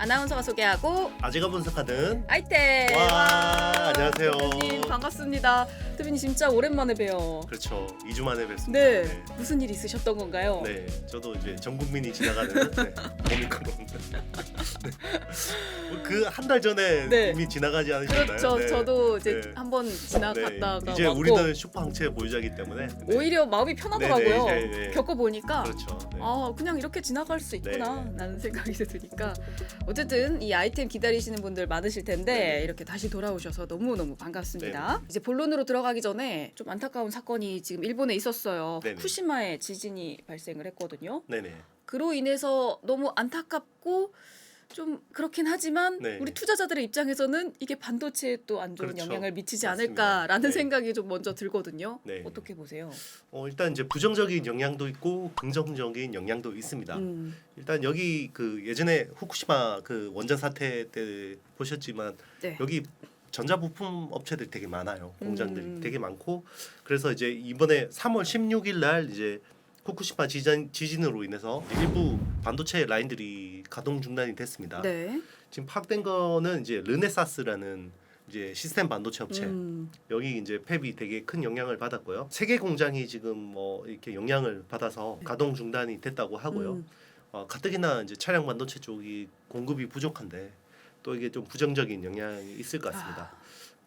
아나운서가 소개하고 아재가 분석하는 아이템. 와, 안녕하세요. 대표님 반갑습니다. 대표님 진짜 오랜만에 봬요. 그렇죠. 2주 만에 뵙습니다. 네. 무슨 일 있으셨던 건가요? 네, 저도 이제 전 국민이 지나가는 오미크론. 그 한 달 전에 네. 이미 지나가지 않으셨나요? 그렇죠. 네. 저도 이제 네. 한번 지나갔다가 네. 이제 왔고 우리는 슈퍼 항체 보유자이기 때문에 네. 오히려 마음이 편하더라고요. 네, 네, 네, 네. 겪어보니까 그렇죠. 네. 그냥 이렇게 지나갈 수 있구나 네. 라는 생각이 드니까 어쨌든 이 아이템 기다리시는 분들 많으실 텐데 네. 이렇게 다시 돌아오셔서 너무너무 반갑습니다. 이제 본론으로 들어가기 전에 좀 안타까운 사건이 지금 일본에 있었어요. 네네. 후쿠시마에 지진이 발생을 했거든요. 네네. 그로 인해서 너무 안타깝고 좀 그렇긴 하지만 네. 우리 투자자들의 입장에서는 이게 반도체에 또 안 좋은 그렇죠. 영향을 미치지 맞습니다. 않을까라는 네. 생각이 좀 먼저 들거든요. 네. 어떻게 보세요? 일단 이제 부정적인 영향도 있고 긍정적인 영향도 있습니다. 일단 여기 그 예전에 후쿠시마 그 원전 사태 때 보셨지만 네. 여기 전자부품 업체들이 되게 많아요. 공장들이 되게 많고 그래서 이제 이번에 3월 16일 날 이제 후쿠시마 지진으로 인해서 일부 반도체 라인들이 가동 중단이 됐습니다. 네. 지금 파악된 거는 이제 르네사스라는 이제 시스템 반도체 업체 여기 이제 팹이 되게 큰 영향을 받았고요. 세 개 공장이 지금 뭐 이렇게 영향을 받아서 가동 중단이 됐다고 하고요. 가뜩이나 이제 차량 반도체 쪽이 공급이 부족한데 또 이게 좀 부정적인 영향이 있을 것 같습니다.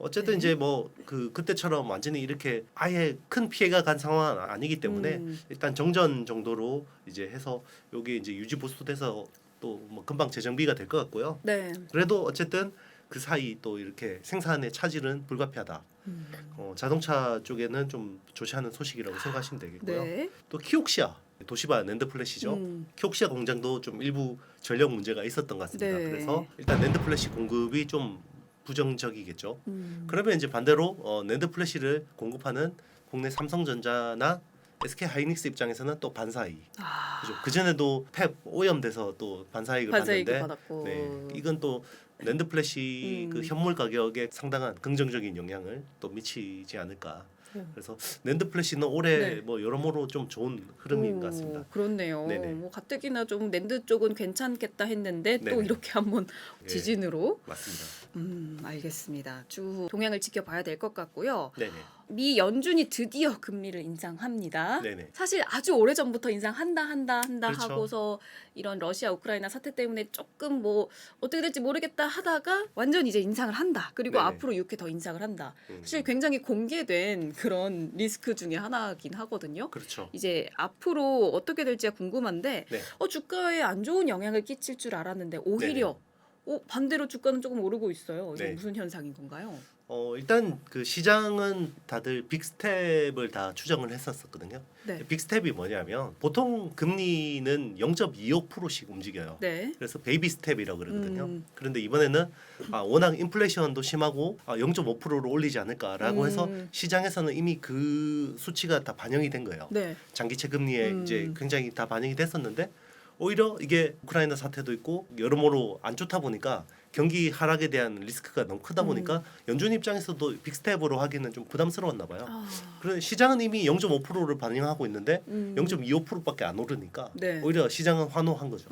어쨌든 네. 이제 뭐 그때처럼 완전히 이렇게 아예 큰 피해가 간 상황은 아니기 때문에 일단 정전 정도로 이제 해서 여기 이제 유지 보수돼서 또 뭐 금방 재정비가 될 것 같고요. 네. 그래도 어쨌든 그 사이 또 이렇게 생산의 차질은 불가피하다. 자동차 쪽에는 좀 조시하는 소식이라고 생각하시면 되겠고요. 네. 또 키옥시아 도시바 낸드 플래시죠. 키옥시아 공장도 좀 일부 전력 문제가 있었던 것 같습니다. 네. 그래서 일단 낸드 플래시 공급이 좀 부정적이겠죠. 그러면 이제 반대로 낸드 플래시를 공급하는 국내 삼성전자나 SK 하이닉스 입장에서는 또 반사이. 그죠. 그 전에도 팹 오염돼서 또 반사이익을 반사이익을 받는데, 받았고. 네, 이건 또 낸드 플래시 그 현물 가격에 상당한 긍정적인 영향을 또 미치지 않을까. 그래서 낸드 플래시는 올해 네. 뭐 여러모로 좀 좋은 흐름인 것 같습니다. 그렇네요. 네네. 뭐 가뜩이나 좀 낸드 쪽은 괜찮겠다 했는데 또 네네. 이렇게 한번 네. 지진으로. 맞습니다. 알겠습니다. 쭉 동향을 지켜봐야 될 것 같고요. 네네. 미 연준이 드디어 금리를 인상합니다. 네네. 사실 아주 오래 전부터 인상한다 그렇죠. 하고서 이런 러시아 우크라이나 사태 때문에 조금 뭐 어떻게 될지 모르겠다 하다가 완전 이제 인상을 한다. 그리고 네네. 앞으로 이렇게 더 인상을 한다. 사실 굉장히 공개된 그런 리스크 중에 하나긴 하거든요. 그렇죠. 이제 앞으로 어떻게 될지가 궁금한데 네. 주가에 안 좋은 영향을 끼칠 줄 알았는데 오히려 반대로 주가는 조금 오르고 있어요. 이게 네. 무슨 현상인 건가요? 일단 그 시장은 다들 빅스텝을 다 추정을 했었거든요. 네. 빅스텝이 뭐냐면 보통 금리는 0.25%씩 움직여요. 네. 그래서 베이비 스텝이라고 그러거든요. 그런데 이번에는 워낙 인플레이션도 심하고 0.5%로 올리지 않을까라고 해서 시장에서는 이미 그 수치가 다 반영이 된 거예요. 네. 장기채 금리에 이제 굉장히 다 반영이 됐었는데 오히려 이게 우크라이나 사태도 있고 여러모로 안 좋다 보니까 경기 하락에 대한 리스크가 너무 크다 보니까 연준 입장에서도 빅스텝으로 하기는 좀 부담스러웠나 봐요. 그런데 시장은 이미 0.5%를 반영하고 있는데 0.25%밖에 안 오르니까 네. 오히려 시장은 환호한 거죠.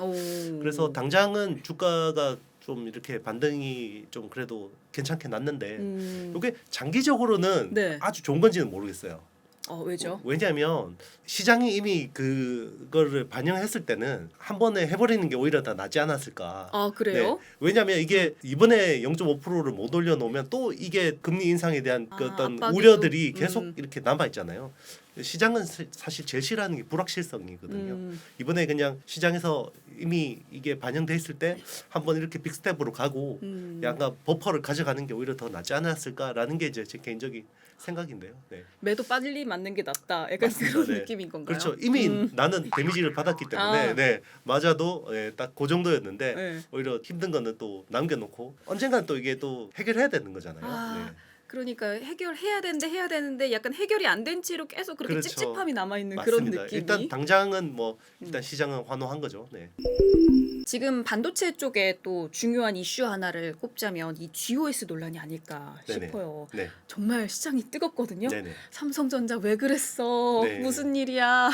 그래서 당장은 주가가 좀 이렇게 반등이 좀 그래도 괜찮게 났는데 이게 장기적으로는 네. 아주 좋은 건지는 모르겠어요. 왜죠? 왜냐하면 시장이 이미 그거를 반영했을 때는 한 번에 해버리는 게 오히려 더 낫지 않았을까. 그래요? 네. 왜냐하면 이게 이번에 0.5%를 못 올려놓으면 또 이게 금리 인상에 대한 그 어떤 압박이 우려들이 또, 계속 이렇게 남아 있잖아요. 시장은 사실 제일 싫어하는 게 불확실성이거든요. 이번에 그냥 시장에서 이미 이게 반영돼 있을 때 한번 이렇게 빅스텝으로 가고 약간 버퍼를 가져가는 게 오히려 더 낫지 않았을까라는 게 이제 제 개인적인 생각인데요. 네. 매도 빨리 맞는 게 낫다. 약간 그런 네. 느낌인 건가요? 그렇죠. 이미 나는 데미지를 받았기 때문에 네, 맞아도 딱 그 정도였는데 네. 오히려 힘든 거는 또 남겨놓고 언젠간 또 이게 또 해결해야 되는 거잖아요. 네. 그러니까 해결해야 되는데 약간 해결이 안 된 채로 계속 그렇게 그렇죠. 찝찝함이 남아 있는 그런 맞습니다. 느낌이. 일단 당장은 뭐 일단 시장은 환호한 거죠. 네. 지금 반도체 쪽에 또 중요한 이슈 하나를 꼽자면 이 GOS 논란이 아닐까 네네. 싶어요. 네. 정말 시장이 뜨겁거든요. 네네. 삼성전자 왜 그랬어? 네. 무슨 일이야?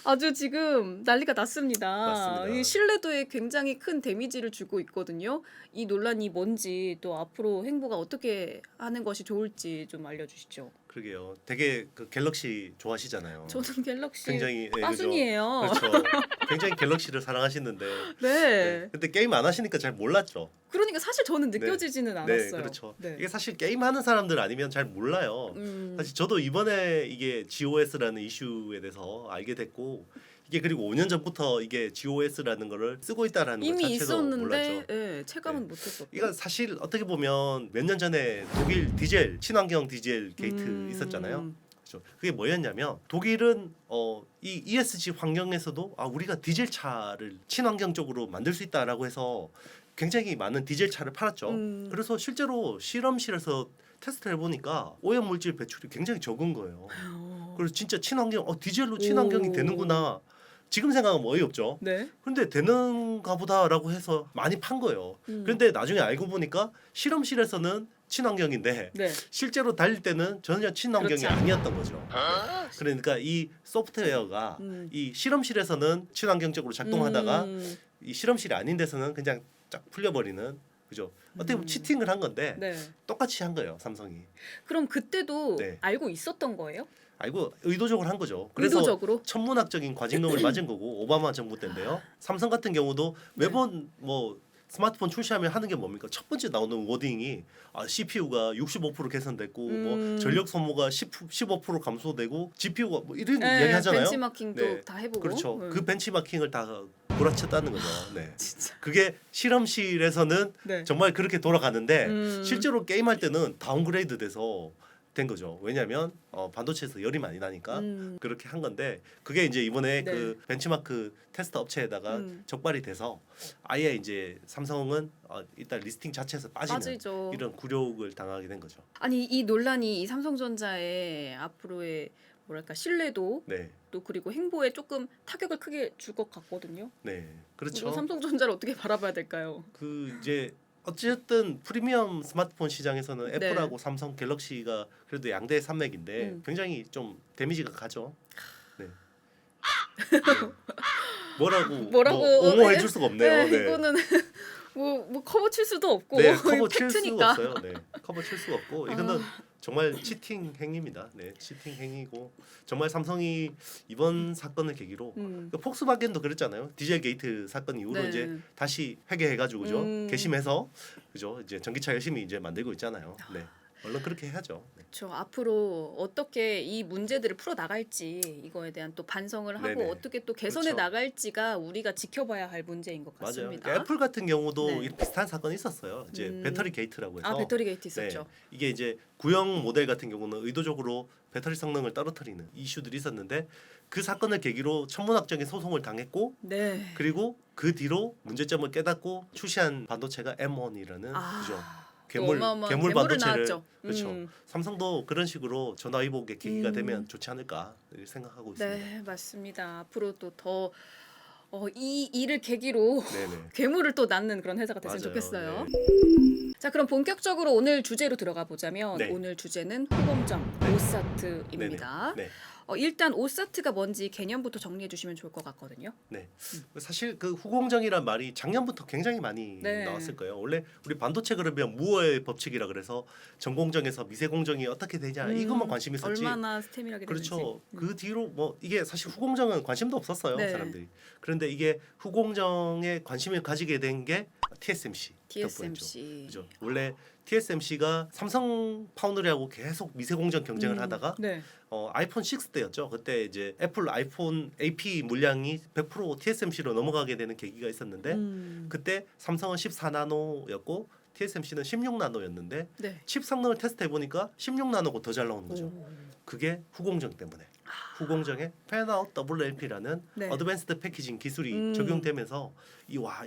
아주 지금 난리가 났습니다. 맞습니다. 이 신뢰도에 굉장히 큰 데미지를 주고 있거든요. 이 논란이 뭔지 또 앞으로 행보가 어떻게 하는 것이 좋을지 좀 알려주시죠. 그러게요. 되게 그 갤럭시 좋아하시잖아요. 저는 갤럭시 굉장히 네, 빠순이에요. 그죠. 그렇죠. 굉장히 갤럭시를 사랑하시는데 네. 근데 게임 안 하시니까 잘 몰랐죠. 그러니까 사실 저는 네. 느껴지지는 네, 않았어요. 그렇죠. 네. 이게 사실 게임 하는 사람들 아니면 잘 몰라요. 사실 저도 이번에 이게 GOS라는 이슈에 대해서 알게 됐고 이게 그리고 5년 전부터 이게 GOS라는 거를 쓰고 있다라는 것 이미 자체도 있었는데 몰랐죠. 예, 체감은 네. 못했었죠. 이거 사실 어떻게 보면 몇 년 전에 독일 디젤 친환경 디젤 게이트 있었잖아요. 그렇죠. 그게 뭐였냐면 독일은 이 ESG 환경에서도 우리가 디젤 차를 친환경 쪽으로 만들 수 있다라고 해서 굉장히 많은 디젤 차를 팔았죠. 그래서 실제로 실험실에서 테스트를 해보니까 오염 물질 배출이 굉장히 적은 거예요. 그래서 진짜 친환경 디젤로 친환경이 오. 되는구나. 지금 생각하면 어이없죠. 네. 근데 되는가 보다라고 해서 많이 판 거예요. 그런데 나중에 알고 보니까 실험실에서는 친환경인데 네. 실제로 달릴 때는 전혀 친환경이 그렇지 않아요. 아니었던 거죠. 네. 그러니까 이 소프트웨어가 이 실험실에서는 친환경적으로 작동하다가 이 실험실이 아닌 데서는 그냥 쫙 풀려버리는 그죠. 어떻게 보면 치팅을 한 건데 네. 똑같이 한 거예요. 삼성이. 그럼 그때도 네. 알고 있었던 거예요? 알고 의도적으로 한 거죠. 그래서 의도적으로? 천문학적인 과징금을 맞은 거고 오바마 정부 때인데요. 삼성 같은 경우도 매번 뭐 스마트폰 출시하면 하는 게 뭡니까? 첫 번째 나오는 워딩이 CPU가 65% 개선됐고 뭐 전력 소모가 15% 감소되고 GPU가 뭐 이런 이야기 하잖아요. 벤치마킹도 네. 다 해보고. 그렇죠. 그 벤치마킹을 다 구라쳤다는 거죠. 네. 진짜. 그게 실험실에서는 네. 정말 그렇게 돌아가는데 실제로 게임할 때는 다운그레이드 돼서 된 거죠. 왜냐하면 반도체에서 열이 많이 나니까 그렇게 한 건데 그게 이제 이번에 네. 그 벤치마크 테스트 업체에다가 적발이 돼서 아예 이제 삼성은 일단 리스팅 자체에서 빠지는 빠지죠. 이런 굴욕을 당하게 된 거죠. 아니 이 논란이 이 삼성전자의 앞으로의 뭐랄까 신뢰도 네, 또 그리고 행보에 조금 타격을 크게 줄 것 같거든요. 네, 그리고 그렇죠. 삼성전자를 어떻게 바라봐야 될까요? 그 이제 어쨌든 프리미엄 스마트폰 시장에서는 네. 애플하고 삼성 갤럭시가 그래도 양대 산맥인데 굉장히 좀 데미지가 가죠. 네. 네. 뭐라고 뭐 옹호해 줄 수가 없네요. 네, 네. 이거는 뭐 커버 칠 수도 없고 네, 커버 칠 수가 팩트니까. 없어요. 네, 커버 칠 수가 없고 이거는 정말 치팅 행위입니다. 네, 치팅 행위고 정말 삼성이 이번 사건을 계기로 그 폭스바겐도 그랬잖아요. 디젤 게이트 사건 이후로 네. 이제 다시 회개해가지고 그죠, 개심해서 그죠, 이제 전기차 열심히 이제 만들고 있잖아요. 네, 얼른 그렇게 해야죠. 네. 저 앞으로 어떻게 이 문제들을 풀어 나갈지 이거에 대한 또 반성을 하고 네네. 어떻게 또 개선해 그렇죠. 나갈지가 우리가 지켜봐야 할 문제인 것 맞아요. 같습니다. 그러니까 애플 같은 경우도 네. 비슷한 사건이 있었어요. 이제 배터리 게이트라고 해서 배터리 게이트 있었죠. 네, 이게 이제 구형 모델 같은 경우는 의도적으로 배터리 성능을 떨어뜨리는 이슈들이 있었는데 그 사건을 계기로 천문학적인 소송을 당했고 네. 그리고 그 뒤로 문제점을 깨닫고 출시한 반도체가 M1이라는 그죠. 괴물 괴물을 반도체를 나왔죠. 그렇죠. 삼성도 그런 식으로 전화위복의 계기가 되면 좋지 않을까 생각하고 있습니다. 네, 맞습니다. 앞으로 또 더 이 일을 계기로 네네. 괴물을 또 낳는 그런 회사가 됐으면 맞아요. 좋겠어요. 네. 자, 그럼 본격적으로 오늘 주제로 들어가 보자면 네. 오늘 주제는 후공정 오사트입니다. 네네. 네. 일단 오사트가 뭔지 개념부터 정리해 주시면 좋을 것 같거든요. 네. 사실 그 후공정이란 말이 작년부터 굉장히 많이 네. 나왔을 거예요. 원래 우리 반도체 그러면 무어의 법칙이라 그래서 전공정에서 미세공정이 어떻게 되냐 이것만 관심 있었지. 얼마나 스테밀하게 되는지. 그렇죠. 그 뒤로 뭐 이게 사실 후공정은 관심도 없었어요. 네. 사람들이. 그런데 이게 후공정에 관심을 가지게 된 게 TSMC. TSMC. 그죠. 원래 TSMC가 삼성 파운드리하고 계속 미세공정 경쟁을 하다가 네. 아이폰 6 때였죠. 그때 이제 애플 아이폰 AP 물량이 100% TSMC로 넘어가게 되는 계기가 있었는데 그때 삼성은 14나노였고 TSMC는 16나노였는데 네. 칩 성능을 테스트해 보니까 16나노가 더 잘 나오는 거죠. 그게 후공정 때문에. 후공정에 팬아웃 WLP라는 네. 어드밴스드 패키징 기술이 적용되면서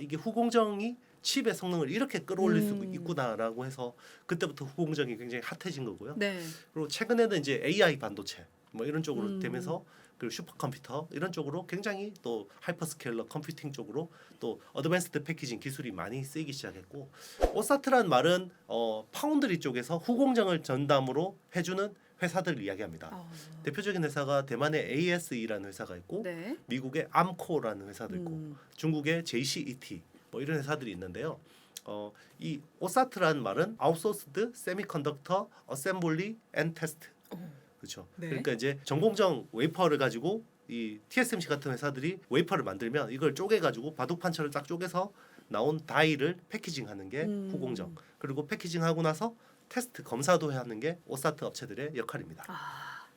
이게 후공정이 칩의 성능을 이렇게 끌어올릴 수 음. 있구나라고 해서 그때부터 후공정이 굉장히 핫해진 거고요. 네. 그리고 최근에는 이제 AI 반도체 뭐 이런 쪽으로 음. 되면서 그리고 슈퍼컴퓨터 이런 쪽으로 굉장히 또 하이퍼스케일러 컴퓨팅 쪽으로 또 어드밴스드 패키징 기술이 많이 쓰이기 시작했고 오사트라는 말은 파운드리 쪽에서 후공정을 전담으로 해주는 회사들 이야기합니다. 대표적인 회사가 대만의 ASE라는 회사가 있고 네. 미국의 암코라는 회사도 있고 음. 중국의 JCET 뭐 이런 회사들이 있는데요. 이 오사트라는 말은 아웃소스드 세미컨덕터 어셈블리 앤 테스트. 그렇죠. 네. 그러니까 이제 전공정 웨이퍼를 가지고 이 TSMC 같은 회사들이 웨이퍼를 만들면 이걸 쪼개 가지고 바둑판처럼 딱 쪼개서 나온 다이를 패키징하는 게 후공정. 그리고 패키징하고 나서 테스트 검사도 해야 하는 게 오사트 업체들의 역할입니다.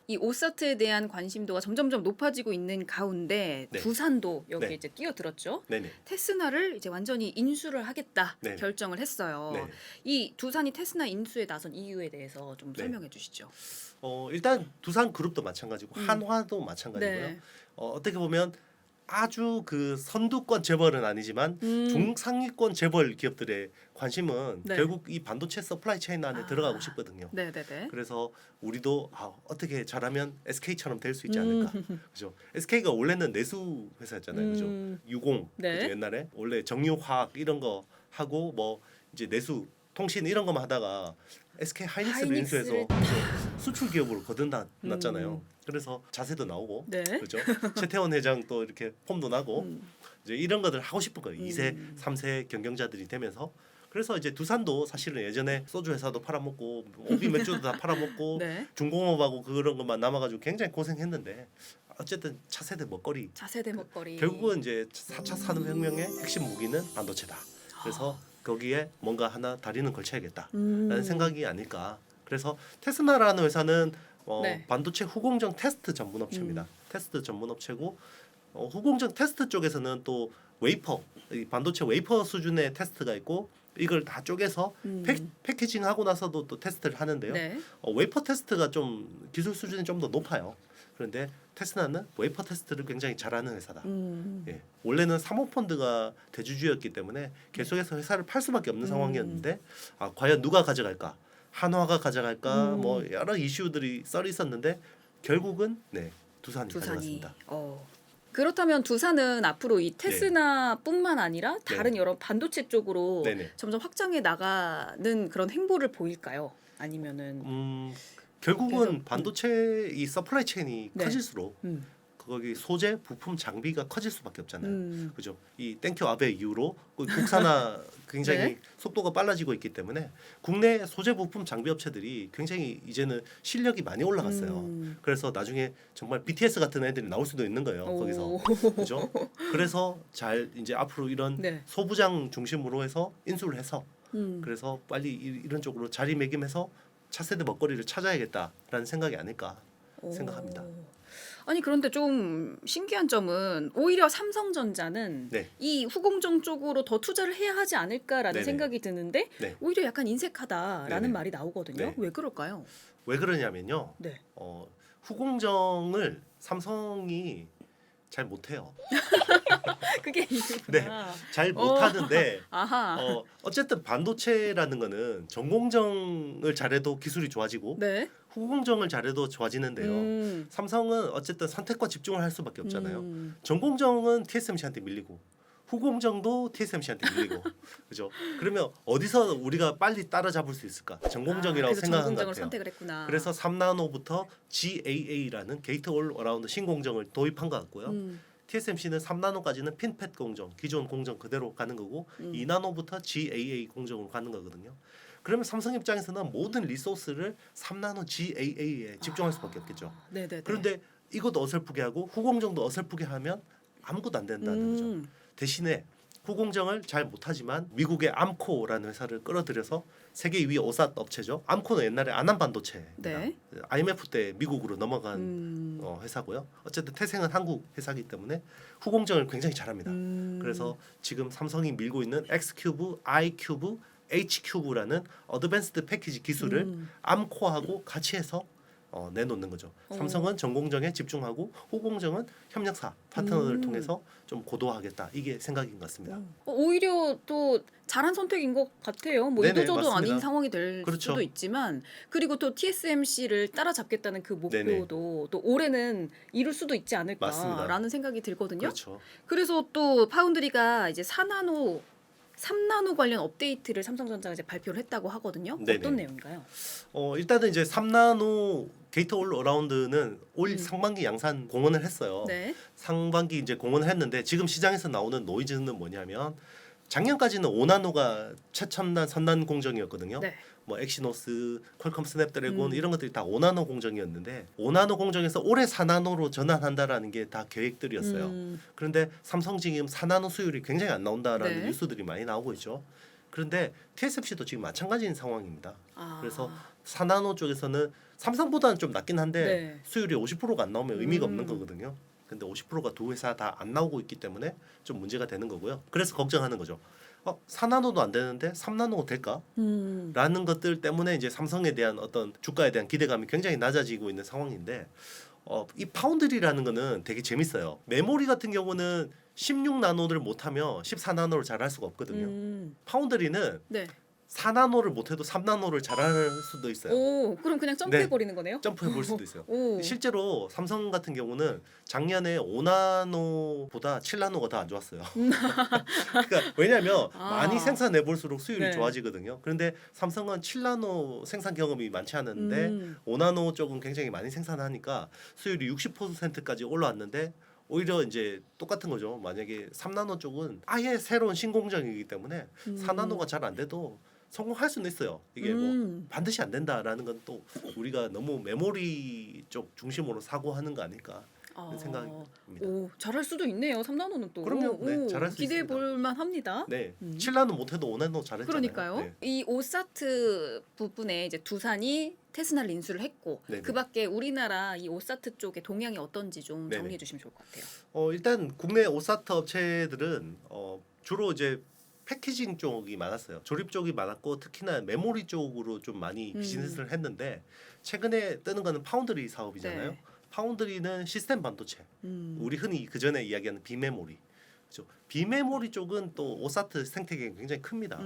이 오사트에 대한 관심도가 점점점 높아지고 있는 가운데 네. 두산도 여기에 네. 이제 끼어들었죠. 네네. 테스나를 이제 완전히 인수를 하겠다 네. 결정을 했어요. 네. 이 두산이 테스나 인수에 나선 이유에 대해서 좀 네. 설명해 주시죠. 일단 두산 그룹도 마찬가지고 한화도 마찬가지고요. 네. 어떻게 보면 아주 그 선두권 재벌은 아니지만 중상위권 재벌 기업들의 관심은 네. 결국 이 반도체 서플라이 체인 안에 들어가고 싶거든요. 네네네. 그래서 우리도 어떻게 잘하면 SK처럼 될 수 있지 않을까. 그죠? SK가 원래는 내수 회사였잖아요. 그죠? 유공 네. 그죠? 옛날에 원래 정유화학 이런 거 하고 뭐 이제 내수 통신 이런 것만 하다가 SK 하이닉스를 인수해서 수출 기업으로 거듭났잖아요. 그래서 자세도 나오고 네. 그렇죠. 최태원 회장 또 이렇게 폼도 나고 이제 이런 것들 하고 싶은 거예요. 2세, 3세 경영자들이 되면서 그래서 이제 두산도 사실은 예전에 소주 회사도 팔아먹고 오비 맥주도 다 팔아먹고 네. 중공업하고 그런 것만 남아가지고 굉장히 고생했는데 어쨌든 차세대 먹거리 차세대 먹거리. 결국은 이제 4차 산업혁명의 핵심 무기는 반도체다. 그래서 거기에 뭔가 하나 다리는 걸쳐야겠다라는 생각이 아닐까. 그래서 테스나라는 회사는 네. 반도체 후공정 테스트 전문 업체입니다. 테스트 전문 업체고 후공정 테스트 쪽에서는 또 웨이퍼, 이 반도체 웨이퍼 수준의 테스트가 있고 이걸 다 쪼개서 패키징하고 나서도 또 테스트를 하는데요. 네. 웨이퍼 테스트가 좀 기술 수준이 좀 더 높아요. 그런데 테스나는 웨이퍼 테스트를 굉장히 잘하는 회사다. 예. 원래는 사모펀드가 대주주였기 때문에 계속해서 회사를 팔 수밖에 없는 상황이었는데 과연 누가 가져갈까? 한화가 가져갈까? 뭐 여러 이슈들이 썰이 있었는데 결국은 두산이 가져갔습니다. 그렇다면 두산은 앞으로 이 테스나뿐만 아니라 다른 여러 반도체 쪽으로 네네. 점점 확장해 나가는 그런 행보를 보일까요? 아니면은 결국은 반도체 이 서플라이 체인이 네. 커질수록 거기 소재, 부품, 장비가 커질 수밖에 없잖아요. 음. 그죠? 이 땡큐 아베 이후로 국산화 굉장히 네. 속도가 빨라지고 있기 때문에 국내 소재, 부품, 장비 업체들이 굉장히 이제는 실력이 많이 올라갔어요. 그래서 나중에 정말 BTS 같은 애들이 나올 수도 있는 거예요. 거기서. 그죠? 그래서 잘 이제 앞으로 이런 네. 소부장 중심으로 해서 인수를 해서 그래서 빨리 이런 쪽으로 자리매김해서 차세대 먹거리를 찾아야겠다라는 생각이 아닐까 생각합니다. 아니 그런데 좀 신기한 점은 오히려 삼성전자는 네. 이 후공정 쪽으로 더 투자를 해야 하지 않을까라는 네네. 생각이 드는데 네. 오히려 약간 인색하다라는 네네. 말이 나오거든요. 네. 왜 그럴까요? 왜 그러냐면요. 네. 후공정을 삼성이 잘 못해요. 그게 이유구나. 잘 못하는데 아하. 어쨌든 반도체라는 거는 전공정을 잘해도 기술이 좋아지고 네. 후공정을 잘해도 좋아지는데요. 삼성은 어쨌든 선택과 집중을 할 수밖에 없잖아요. 전공정은 TSMC한테 밀리고 후공정도 TSMC한테 밀리고 그죠? 그러면 어디서 우리가 빨리 따라잡을 수 있을까? 전공정이라고 그래서 생각한 것 전공정을 같아요. 선택을 했구나. 그래서 3나노부터 GAA라는 게이트 올 어라운드 신공정을 도입한 것 같고요. TSMC는 3나노까지는 핀팻 공정, 기존 공정 그대로 가는 거고 2나노부터 GAA 공정으로 가는 거거든요. 그러면 삼성 입장에서는 모든 리소스를 3나노 GAA에 집중할 수밖에 없겠죠. 네네네. 그런데 이것도 어설프게 하고 후공정도 어설프게 하면 아무것도 안 된다는 거죠. 대신에 후공정을 잘 못하지만 미국의 암코라는 회사를 끌어들여서 세계 2위 오삿 업체죠. 암코는 옛날에 아남반도체입니다. 네. IMF 때 미국으로 넘어간 회사고요. 어쨌든 태생은 한국 회사이기 때문에 후공정을 굉장히 잘합니다. 그래서 지금 삼성이 밀고 있는 X큐브, I큐브, H큐브라는 어드밴스드 패키지 기술을 암코하고 같이 해서 내놓는 거죠. 오. 삼성은 전공정에 집중하고 후공정은 협력사 파트너를 통해서 좀 고도화하겠다. 이게 생각인 것 같습니다. 오히려 또 잘한 선택인 것 같아요. 뭐 네네, 이도저도 맞습니다. 아닌 상황이 될 그렇죠. 수도 있지만 그리고 또 TSMC를 따라잡겠다는 그 목표도 또 올해는 이룰 수도 있지 맞습니다. 않을까라는 생각이 들거든요. 그렇죠. 그래서 또 파운드리가 이제 4나노 3나노 관련 업데이트를 삼성전자가 이제 발표를 했다고 하거든요. 네네. 어떤 내용인가요? 일단은 이제 3나노 게이트 올 어라운드는 올 상반기 양산 공언을 했어요. 네. 상반기 이제 공언을 했는데 지금 시장에서 나오는 노이즈는 뭐냐면 작년까지는 5나노가 최첨단 선단 공정이었거든요. 네. 뭐 엑시노스, 퀄컴 스냅드래곤 이런 것들이 다 5나노 공정이었는데 5나노 공정에서 올해 4나노로 전환한다라는 게 다 계획들이었어요. 그런데 삼성 지금 4나노 수율이 굉장히 안 나온다라는 네. 뉴스들이 많이 나오고 있죠. 그런데 TSMC도 지금 마찬가지인 상황입니다. 그래서 4나노 쪽에서는 삼성보다는 좀 낮긴 한데 네. 수율이 50%가 안 나오면 의미가 없는 거거든요. 근데 50%가 두 회사 다 안 나오고 있기 때문에 좀 문제가 되는 거고요. 그래서 걱정하는 거죠. 4나노도 안 되는데 3나노가 될까? 라는 것들 때문에 이제 삼성에 대한 어떤 주가에 대한 기대감이 굉장히 낮아지고 있는 상황인데 이 파운드리라는 거는 되게 재밌어요. 메모리 같은 경우는 16나노를 못하면 14나노를 잘 할 수가 없거든요. 파운드리는 네. 4나노를 못해도 3나노를 잘할 수도 있어요. 오, 그럼 그냥 점프해 버리는 거네요? 점프해 볼 수도 있어요. 오. 실제로 삼성 같은 경우는 작년에 5나노보다 7나노가 더 안 좋았어요. 그러니까 왜냐하면 많이 생산해 볼수록 수율이 네. 좋아지거든요. 그런데 삼성은 7나노 생산 경험이 많지 않았는데 5나노 쪽은 굉장히 많이 생산하니까 수율이 60%까지 올라왔는데 오히려 이제 똑같은 거죠. 만약에 3나노 쪽은 아예 새로운 신공정이기 때문에 4나노가 잘 안 돼도 성공할 수는 있어요. 이게 뭐 반드시 안 된다라는 건 또 우리가 너무 메모리 쪽 중심으로 사고하는 거 아닐까 그런 생각입니다. 오, 잘할 수도 있네요. 3나노는 또. 그럼요. 네, 잘할 수 기대해 있습니다. 볼 만합니다. 네, 7나노 못해도 5나노 잘했잖아요. 그러니까요. 네. 이 오사트 부분에 이제 두산이 테스나를 인수를 했고 네네. 그밖에 우리나라 이 오사트 쪽의 동향이 어떤지 좀 네네. 정리해 주시면 좋을 것 같아요. 일단 국내 오사트 업체들은 주로 이제 패키징 쪽이 많았어요. 조립 쪽이 많았고 특히나 메모리 쪽으로 좀 많이 비즈니스를 했는데 최근에 뜨는 거는 파운드리 사업이잖아요. 네. 파운드리는 시스템 반도체. 우리 흔히 그 전에 이야기하는 비메모리. 그렇죠. 비메모리 쪽은 또 오사트 생태계가 굉장히 큽니다.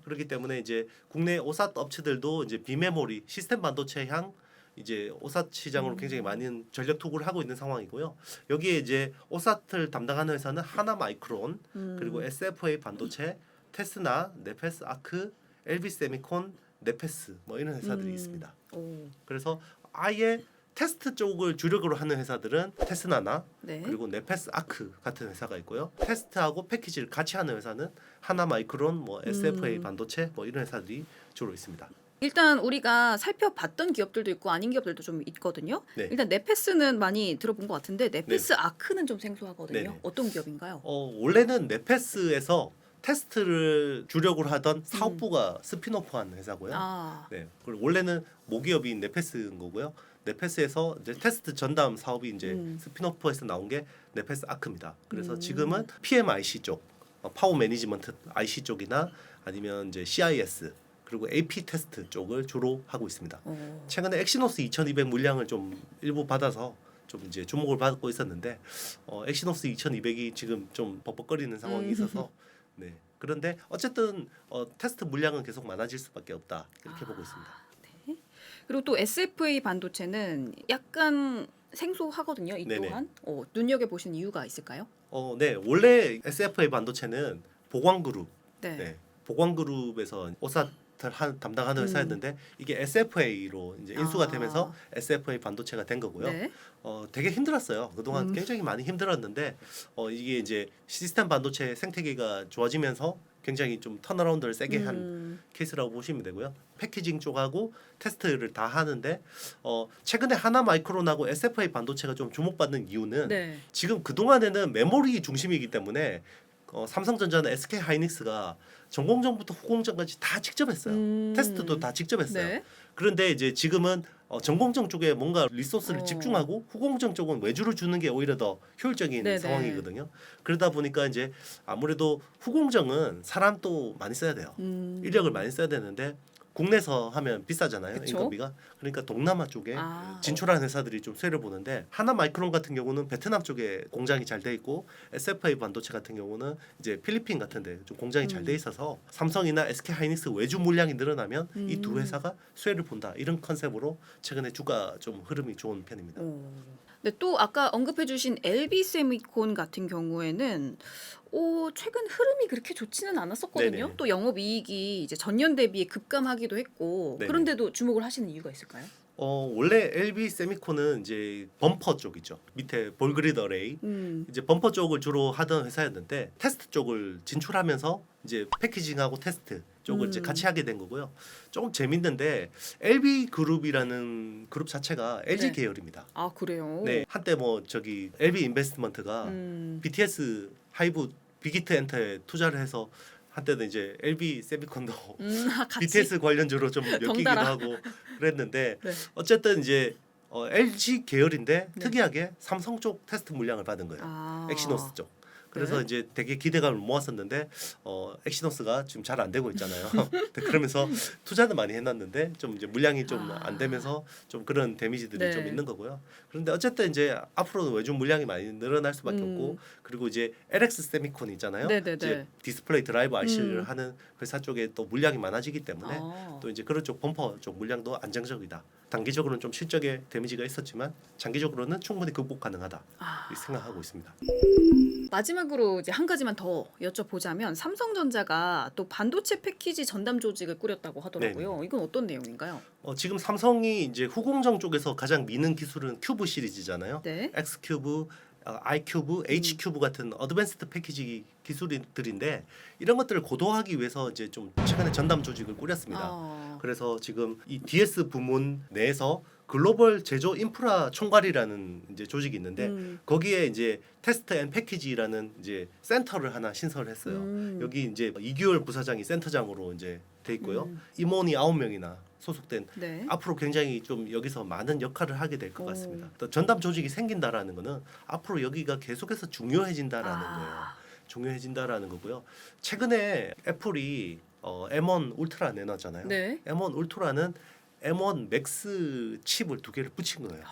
그렇기 때문에 이제 국내 오사트 업체들도 이제 비메모리 시스템 반도체 향 이제 오사트 시장으로 굉장히 많은 전력 투구를 하고 있는 상황이고요. 여기에 이제 오사트를 담당하는 회사는 하나마이크론 그리고 SFA 반도체, 테스나, 네페스 아크, LB 세미콘, 네페스 뭐 이런 회사들이 있습니다. 오. 그래서 아예 테스트 쪽을 주력으로 하는 회사들은 테스나나 네. 그리고 네페스 아크 같은 회사가 있고요. 테스트하고 패키지를 같이 하는 회사는 하나마이크론, 뭐 SFA 반도체 뭐 이런 회사들이 주로 있습니다. 일단 우리가 살펴봤던 기업들도 있고 아닌 기업들도 좀 있거든요. 네. 일단 네페스는 많이 들어본 것 같은데 네페스 아크는 좀 생소하거든요. 네네. 어떤 기업인가요? 원래는 네페스에서 테스트를 주력으로 하던 사업부가 스피노프한 회사고요. 네. 그리고 원래는 모기업인 네페스인 거고요. 네페스에서 이제 테스트 전담 사업이 이제 스피노프에서 나온 게 네페스 아크입니다. 그래서 지금은 PMIC 쪽, 파워 매니지먼트 IC 쪽이나 아니면 이제 CIS 그리고 AP 테스트 쪽을 주로 하고 있습니다. 최근에 엑시노스 2200 물량을 좀 일부 받아서 좀 이제 주목을 받고 있었는데 엑시노스 2200이 지금 좀 벅벅거리는 상황이 있어서 네. 그런데 어쨌든 테스트 물량은 계속 많아질 수밖에 없다 이렇게 보고 있습니다. 네. 그리고 또 SFA 반도체는 약간 생소하거든요. 이 네네. 또한 눈여겨 보신 이유가 있을까요? 네. 원래 SFA 반도체는 보광그룹, 네. 네. 보광그룹에서 오사트를 담당하는 회사였는데 이게 SFA로 이제 인수가 되면서 SFA 반도체가 된 거고요. 네. 되게 힘들었어요. 그동안 굉장히 많이 힘들었는데 이게 이제 시스템 반도체 생태계가 좋아지면서 굉장히 좀 턴어라운드를 세게 한 케이스라고 보시면 되고요. 패키징 쪽하고 테스트를 다 하는데 최근에 하나마이크론하고 SFA 반도체가 좀 주목받는 이유는 네. 지금 그동안에는 메모리 중심이기 때문에 삼성전자나 SK하이닉스가 전공정부터 후공정까지 다 직접 했어요. 테스트도 다 직접 했어요. 네. 그런데 이제 지금은 전공정 쪽에 뭔가 리소스를 집중하고 후공정 쪽은 외주를 주는 게 오히려 더 효율적인 네네. 상황이거든요. 그러다 보니까 이제 아무래도 후공정은 사람도 많이 써야 돼요. 인력을 많이 써야 되는데 국내에서 하면 비싸잖아요. 그쵸? 인건비가. 그러니까 동남아 쪽에 진출한 회사들이 좀 쇠를 보는데 하나마이크론 같은 경우는 베트남 쪽에 공장이 잘 돼 있고 SFA 반도체 같은 경우는 이제 필리핀 같은데 좀 공장이 잘 돼 있어서 삼성이나 SK 하이닉스 외주 물량이 늘어나면 이 두 회사가 쇠를 본다 이런 컨셉으로 최근에 주가 좀 흐름이 좋은 편입니다. 근데 또 아까 언급해주신 LB 세미콘 같은 경우에는 최근 흐름이 그렇게 좋지는 않았었거든요. 네네. 또 영업이익이 이제 전년 대비에 급감하기도 했고 네네. 그런데도 주목을 하시는 이유가 있을까요? 원래 LB 세미콘은 이제 범퍼 쪽이죠. 밑에 볼그리드 어레이 이제 범퍼 쪽을 주로 하던 회사였는데 테스트 쪽을 진출하면서 이제 패키징하고 테스트 쪽을 이제 같이 하게 된 거고요. 조금 재밌는데 LB 그룹이라는 그룹 자체가 LG 네. 계열입니다. 아 그래요? 네, 한때 뭐 저기 LB 인베스트먼트가 BTS 하이브 빅히트 엔터에 투자를 해서 한때는 이제 LB 세미콘도 같이 BTS 관련주로 좀 엮이기도 덩달아. 하고 그랬는데 네. 어쨌든 이제 LG 계열인데 네. 특이하게 삼성 쪽 테스트 물량을 받은 거예요. 엑시노스 쪽. 그래서 네. 이제 되게 기대감을 모았었는데 엑시노스가 지금 잘 안 되고 있잖아요. 그러면서 투자는 많이 해놨는데 좀 이제 물량이 좀 안 되면서 좀 그런 데미지들이 네. 좀 있는 거고요. 그런데 어쨌든 이제 앞으로는 외주 물량이 많이 늘어날 수밖에 없고 그리고 이제 LX 세미콘 있잖아요. 네네네. 이제 디스플레이 드라이브 IC를 하는 회사 쪽에 또 물량이 많아지기 때문에 아. 또 이제 그런 쪽 범퍼 쪽 물량도 안정적이다. 단기적으로는 좀 실적에 데미지가 있었지만 장기적으로는 충분히 극복 가능하다 생각하고 있습니다. 마지막으로 이제 한 가지만 더 여쭤보자면 삼성전자가 또 반도체 패키지 전담 조직을 꾸렸다고 하더라고요. 네네. 이건 어떤 내용인가요? 지금 삼성이 이제 후공정 쪽에서 가장 미는 기술은 큐브 시리즈잖아요. 네. X 큐브, I 큐브, H 큐브 같은 어드밴스드 패키지 기술들인데 이런 것들을 고도화하기 위해서 이제 좀 최근에 전담 조직을 꾸렸습니다. 그래서 지금 이 DS 부문 내에서 글로벌 제조 인프라 총괄이라는 이제 조직이 있는데 거기에 이제 테스트 앤 패키지라는 이제 센터를 하나 신설을 했어요. 여기 이제 이규열 부사장이 센터장으로 이제 돼 있고요. 임원이 9명이나 소속된 네. 앞으로 굉장히 좀 여기서 많은 역할을 하게 될 것 같습니다. 또 전담 조직이 생긴다라는 거는 앞으로 여기가 계속해서 중요해진다라는 거예요. 중요해진다라는 거고요. 최근에 애플이 M1 울트라 내놨잖아요. 네. M1 울트라는 M1 맥스 칩을 2개를 붙인 거예요.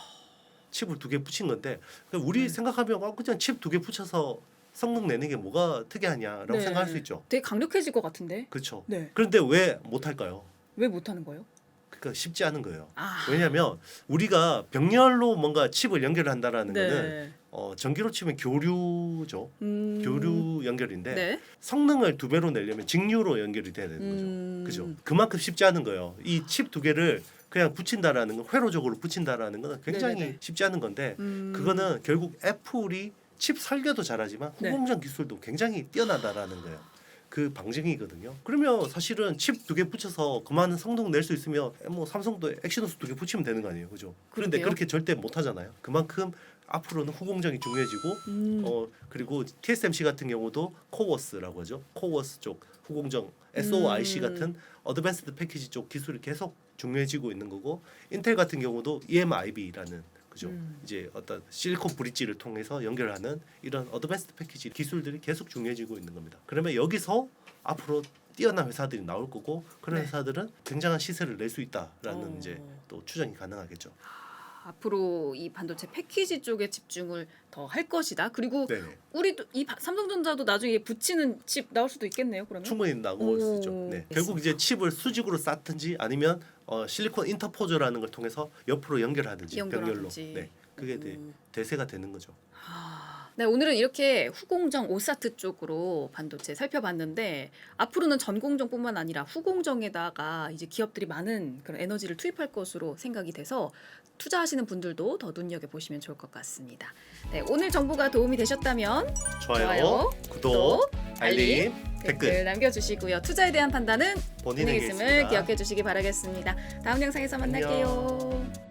칩을 2개 붙인 건데 우리 생각하면 그냥 칩 2개 붙여서 성능 내는 게 뭐가 특이하냐라고 네. 생각할 수 있죠. 되게 강력해질 것 같은데. 그렇죠. 네. 그런데 왜 못할까요? 왜 못하는 거예요? 그러니까 쉽지 않은 거예요. 아. 왜냐하면 우리가 병렬로 뭔가 칩을 연결한다라는 네. 거는 전기로 치면 교류죠. 교류 연결인데 네. 성능을 2배로 내려면 직류로 연결이 돼야 되는 거죠. 그죠? 그만큼 쉽지 않은 거예요. 이 칩 2개를 그냥 붙인다라는 건 회로적으로 붙인다라는 건 굉장히 네네네. 쉽지 않은 건데 그거는 결국 애플이 칩 설계도 잘하지만 네. 후공정 기술도 굉장히 뛰어나다라는 거예요. 그 방증이거든요. 그러면 사실은 칩 2개 붙여서 그만한 성능 낼 수 있으면 뭐 삼성도 엑시노스 2개 붙이면 되는 거 아니에요, 그죠? 그런데 그러게요. 그렇게 절대 못 하잖아요. 그만큼 앞으로는 후공정이 중요해지고 그리고 TSMC 같은 경우도 코워스라고 하죠. 코워스 쪽 후공정 SOIC 같은 어드밴스드 패키지 쪽 기술이 계속 중요해지고 있는 거고 인텔 같은 경우도 EMIB라는 그죠? 이제 어떤 실리콘 브릿지를 통해서 연결하는 이런 어드밴스드 패키지 기술들이 계속 중요해지고 있는 겁니다. 그러면 여기서 앞으로 뛰어난 회사들이 나올 거고 그런 네. 회사들은 굉장한 시세를 낼 수 있다라는 이제 또 추정이 가능하겠죠. 앞으로 이 반도체 패키지 쪽에 집중을 더 할 것이다. 그리고 네, 우리도 삼성전자도 나중에 붙이는 칩 나올 수도 있겠네요. 그러면. 충분히 나올 수 있죠. 네. 결국 이제 칩을 수직으로 쌓든지 아니면 실리콘 인터포저라는 걸 통해서 옆으로 연결하든지 병렬로. 연결하든지. 네, 그게 대세가 되는 거죠. 네, 오늘은 이렇게 후공정 오사트 쪽으로 반도체 살펴봤는데 앞으로는 전공정뿐만 아니라 후공정에다가 이제 기업들이 많은 그런 에너지를 투입할 것으로 생각이 돼서 투자하시는 분들도 더 눈여겨 보시면 좋을 것 같습니다. 네, 오늘 정보가 도움이 되셨다면 좋아요, 구독, 알림, 댓글 남겨주시고요. 투자에 대한 판단은 본인에게 있음을 있습니다. 기억해 주시기 바라겠습니다. 다음 영상에서 만날게요.